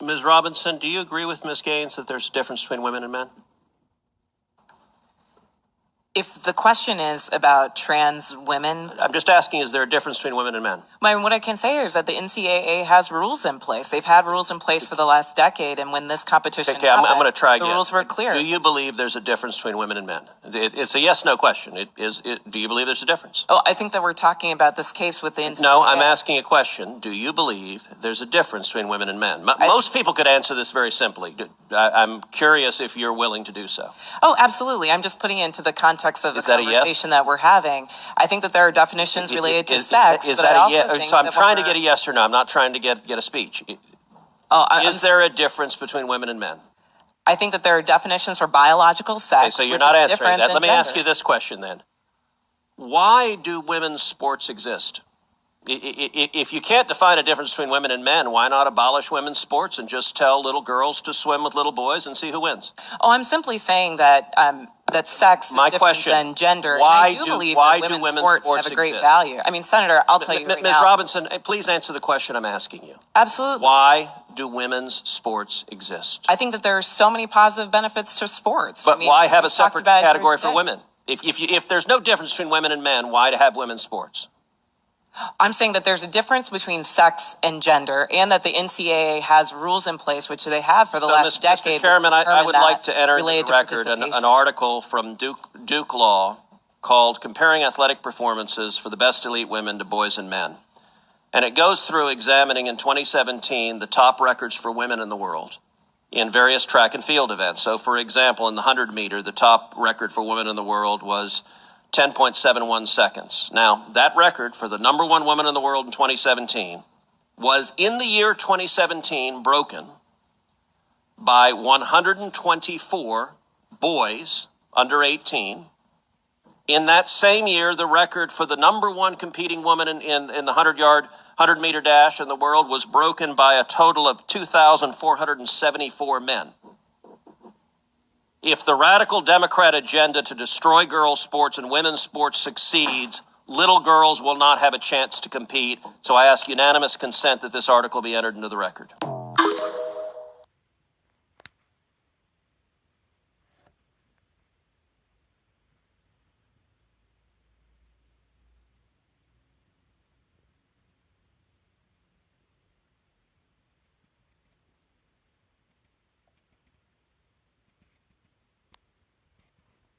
Ms. Robinson, do you agree with Ms. Gaines that there's a difference between women and men? If the question is about trans women, I'm just asking, is there a difference between women and men? what I can say is that the NCAA has rules in place. They've had rules in place for the last decade, and when this competition happened, I'm going to try again. The rules were clear. Do you believe there's a difference between women and men? It's a yes/no question. Do you believe there's a difference? Oh, I think that we're talking about this case with the NCAA. No, I'm asking a question. Do you believe there's a difference between women and men? Most people could answer this very simply. I'm curious if you're willing to do so. Oh, absolutely. I'm just putting it into the context of the conversation that we're having. I think that there are definitions related to sex. Is that a yes? So I'm trying to get a yes or no. I'm not trying to get a speech. Is there a difference between women and men? I think that there are definitions for biological sex. Okay, so you're not answering that. Let me ask you this question then. Why do women's sports exist? If you can't define a difference between women and men, why not abolish women's sports and just tell little girls to swim with little boys and see who wins? Oh, I'm simply saying that that sex is different than gender. Why and I do believe that women's sports have a great value. I mean, Senator, I'll tell you right now. Ms. Robinson, please answer the question I'm asking you. Absolutely. Why do women's sports exist? I think that there are so many positive benefits to sports. But why have a separate category for women? If there's no difference between women and men, why to have women's sports? I'm saying that there's a difference between sex and gender, and that the NCAA has rules in place, which they have for the last decade. Mr. Chairman, I would like to enter into the record an article from Duke Law called Comparing Athletic Performances for the Best Elite Women to Boys and Men. And it goes through examining in 2017 the top records for women in the world in various track and field events. So, for example, in the 100 meter, the top record for women in the world was 10.71 seconds. Now, that record for the number one woman in the world in 2017 was, in the year 2017, broken by 124 boys under 18. In that same year, the record for the number one competing woman in the 100-meter dash in the world was broken by a total of 2,474 men. If the radical Democrat agenda to destroy girls' sports and women's sports succeeds, little girls will not have a chance to compete. So I ask unanimous consent that this article be entered into the record.